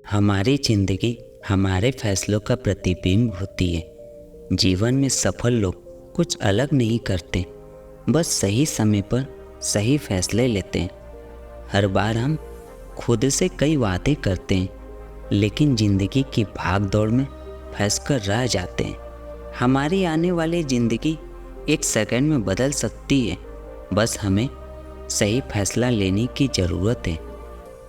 हमारी जिंदगी हमारे फैसलों का प्रतिबिंब होती है। जीवन में सफल लोग कुछ अलग नहीं करते, बस सही समय पर सही फैसले लेते हैं। हर बार हम खुद से कई वादे करते हैं, लेकिन ज़िंदगी की भाग दौड़ में फंस कर रह जाते हैं। हमारी आने वाली ज़िंदगी एक सेकंड में बदल सकती है, बस हमें सही फैसला लेने की ज़रूरत है।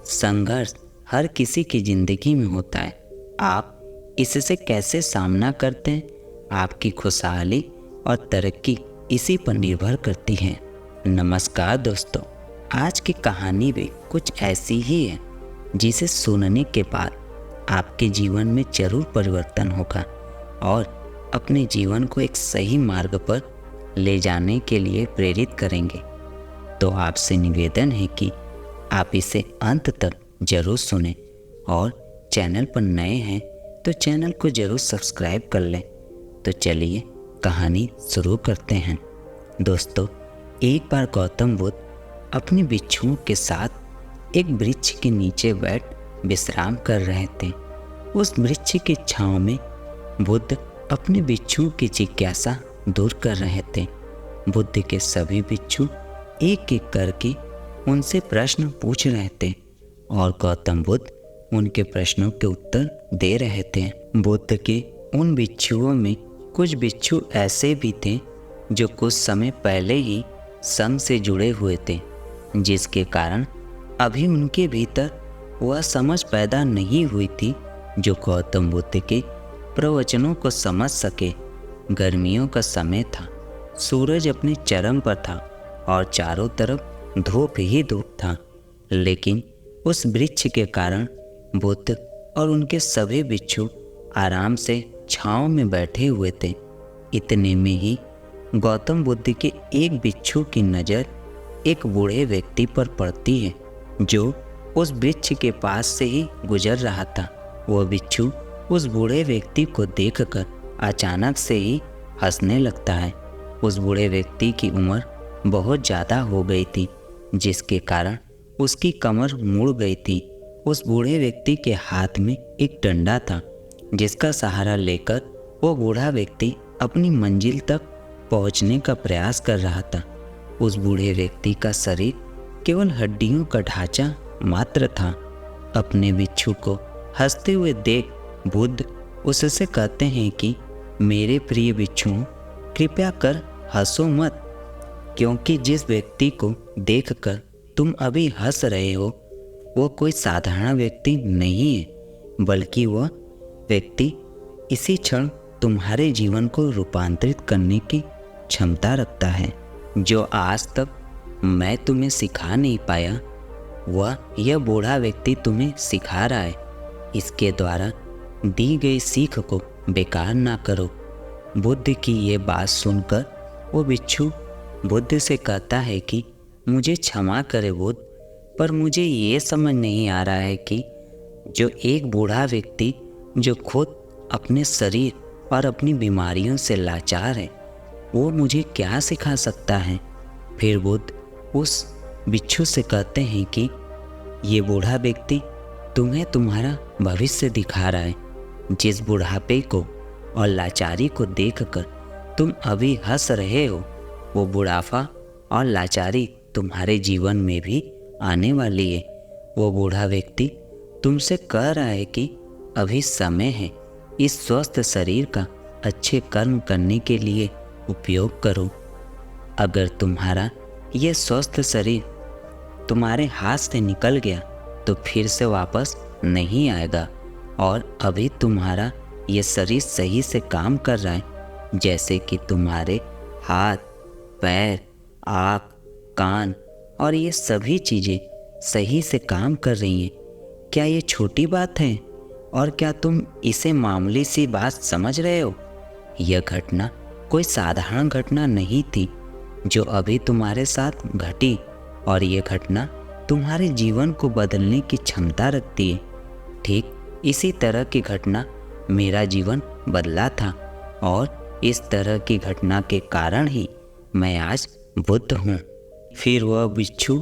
संघर्ष हर किसी की ज़िंदगी में होता है। आप इससे कैसे सामना करते हैं, आपकी खुशहाली और तरक्की इसी पर निर्भर करती है। नमस्कार दोस्तों, आज की कहानी भी कुछ ऐसी ही है जिसे सुनने के बाद आपके जीवन में जरूर परिवर्तन होगा और अपने जीवन को एक सही मार्ग पर ले जाने के लिए प्रेरित करेंगे। तो आपसे निवेदन है कि आप इसे अंत तक जरूर सुनें और चैनल पर नए हैं तो चैनल को जरूर सब्सक्राइब कर लें। तो चलिए कहानी शुरू करते हैं। दोस्तों, एक बार गौतम बुद्ध अपने बिच्छुओं के साथ एक वृक्ष के नीचे बैठ विश्राम कर रहे थे। उस वृक्ष की छांव में बुद्ध अपने बिच्छुओं की जिज्ञासा दूर कर रहे थे। बुद्ध के सभी बिच्छू एक एक करके उनसे प्रश्न पूछ रहे थे और गौतम बुद्ध उनके प्रश्नों के उत्तर दे रहे थे। बुद्ध के उन बिच्छुओं में कुछ बिच्छू ऐसे भी थे जो कुछ समय पहले ही संघ से जुड़े हुए थे, जिसके कारण अभी उनके भीतर वह समझ पैदा नहीं हुई थी जो गौतम बुद्ध के प्रवचनों को समझ सके। गर्मियों का समय था, सूरज अपने चरम पर था और चारों तरफ धूप ही धूप था, लेकिन उस वृक्ष के कारण बुद्ध और उनके सभी बिच्छू आराम से छांव में बैठे हुए थे। इतने में ही गौतम बुद्ध के एक बिच्छू की नज़र एक बूढ़े व्यक्ति पर पड़ती है जो उस वृक्ष के पास से ही गुजर रहा था। वह बिच्छू उस बूढ़े व्यक्ति को देखकर अचानक से ही हंसने लगता है। उस बूढ़े व्यक्ति की उम्र बहुत ज़्यादा हो गई थी, जिसके कारण उसकी कमर मुड़ गई थी। उस बूढ़े व्यक्ति के हाथ में एक डंडा था, जिसका सहारा लेकर वो बूढ़ा व्यक्ति अपनी मंजिल तक पहुंचने का प्रयास कर रहा था। उस बूढ़े व्यक्ति का शरीर केवल हड्डियों का ढांचा मात्र था। अपने बिच्छू को हंसते हुए देख बुद्ध उससे कहते हैं कि मेरे प्रिय बिच्छुओं, कृपया कर हंसो मत, क्योंकि जिस व्यक्ति को देखकर तुम अभी हंस रहे हो वो कोई साधारण व्यक्ति नहीं है, बल्कि वह व्यक्ति इसी क्षण तुम्हारे जीवन को रूपांतरित करने की क्षमता रखता है। जो आज तक मैं तुम्हें सिखा नहीं पाया, वह यह बूढ़ा व्यक्ति तुम्हें सिखा रहा है। इसके द्वारा दी गई सीख को बेकार ना करो। बुद्ध की ये बात सुनकर वो बिच्छू बुद्ध से कहता है कि मुझे क्षमा करे बुद्ध, पर मुझे ये समझ नहीं आ रहा है कि जो एक बूढ़ा व्यक्ति जो खुद अपने शरीर और अपनी बीमारियों से लाचार है, वो मुझे क्या सिखा सकता है। फिर बुद्ध उस बिच्छू से कहते हैं कि ये बूढ़ा व्यक्ति तुम्हें तुम्हारा भविष्य दिखा रहा है। जिस बुढ़ापे को और लाचारी को देखकर तुम अभी हंस रहे हो, वो बुढ़ापा और लाचारी तुम्हारे जीवन में भी आने वाली है। वो बूढ़ा व्यक्ति तुमसे कह रहा है कि अभी समय है, इस स्वस्थ शरीर का अच्छे कर्म करने के लिए उपयोग करो। अगर तुम्हारा ये स्वस्थ शरीर तुम्हारे हाथ से निकल गया तो फिर से वापस नहीं आएगा, और अभी तुम्हारा ये शरीर सही से काम कर रहा है, जैसे कि तुम्हारे हाथ, पैर, आँख, कान और ये सभी चीज़ें सही से काम कर रही हैं। क्या ये छोटी बात है? और क्या तुम इसे मामूली सी बात समझ रहे हो? यह घटना कोई साधारण घटना नहीं थी जो अभी तुम्हारे साथ घटी, और ये घटना तुम्हारे जीवन को बदलने की क्षमता रखती है। ठीक इसी तरह की घटना मेरा जीवन बदला था, और इस तरह की घटना के कारण ही मैं आज बुद्ध हूँ। फिर वह बिच्छू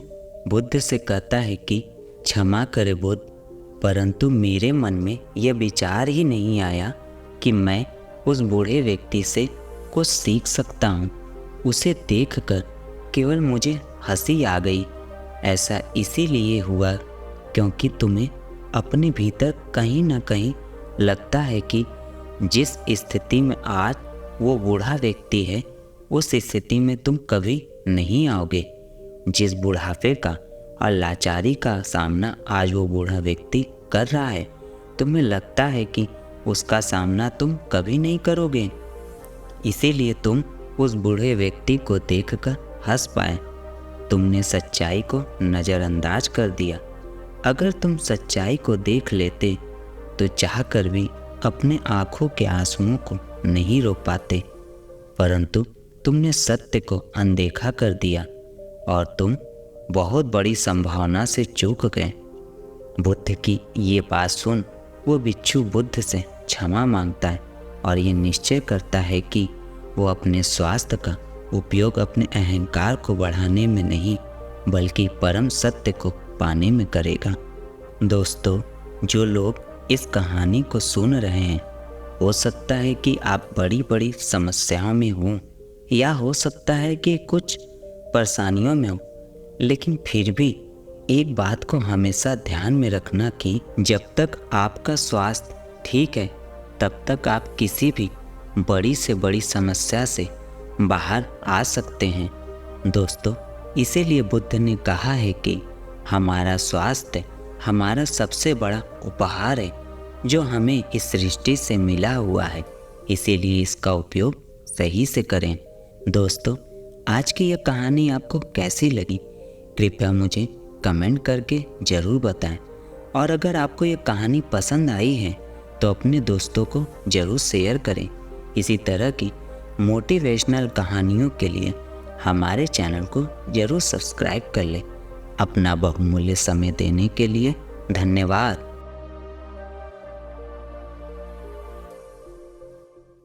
बुद्ध से कहता है कि क्षमा करे बुद्ध, परंतु मेरे मन में यह विचार ही नहीं आया कि मैं उस बूढ़े व्यक्ति से कुछ सीख सकता हूँ। उसे देखकर केवल मुझे हंसी आ गई। ऐसा इसीलिए हुआ क्योंकि तुम्हें अपने भीतर कहीं ना कहीं लगता है कि जिस स्थिति में आज वो बूढ़ा व्यक्ति है, उस स्थिति में तुम कभी नहीं आओगे। जिस बुढ़ापे का और लाचारी का सामना आज वो बूढ़ा व्यक्ति कर रहा है, तुम्हें लगता है कि उसका सामना तुम कभी नहीं करोगे। इसीलिए तुम उस बूढ़े व्यक्ति को देखकर हंस पाए। तुमने सच्चाई को नज़रअंदाज कर दिया। अगर तुम सच्चाई को देख लेते तो चाहकर भी अपने आंखों के आंसुओं को नहीं रोक पाते, परंतु तुमने सत्य को अनदेखा कर दिया और तुम बहुत बड़ी संभावना से चूक गए। बुद्ध की ये बात सुन वो भिक्षु बुद्ध से क्षमा मांगता है और ये निश्चय करता है कि वो अपने स्वास्थ्य का उपयोग अपने अहंकार को बढ़ाने में नहीं बल्कि परम सत्य को पाने में करेगा। दोस्तों, जो लोग इस कहानी को सुन रहे हैं, हो सकता है कि आप बड़ी बड़ी समस्याओं में हों या हो सकता है कि कुछ परेशानियों में हो, लेकिन फिर भी एक बात को हमेशा ध्यान में रखना कि जब तक आपका स्वास्थ्य ठीक है तब तक आप किसी भी बड़ी से बड़ी समस्या से बाहर आ सकते हैं। दोस्तों, इसीलिए बुद्ध ने कहा है कि हमारा स्वास्थ्य हमारा सबसे बड़ा उपहार है जो हमें इस सृष्टि से मिला हुआ है, इसीलिए इसका उपयोग सही से करें। दोस्तों, आज की यह कहानी आपको कैसी लगी कृपया मुझे कमेंट करके ज़रूर बताएं और अगर आपको ये कहानी पसंद आई है तो अपने दोस्तों को ज़रूर शेयर करें। इसी तरह की मोटिवेशनल कहानियों के लिए हमारे चैनल को ज़रूर सब्सक्राइब कर लें। अपना बहुमूल्य समय देने के लिए धन्यवाद।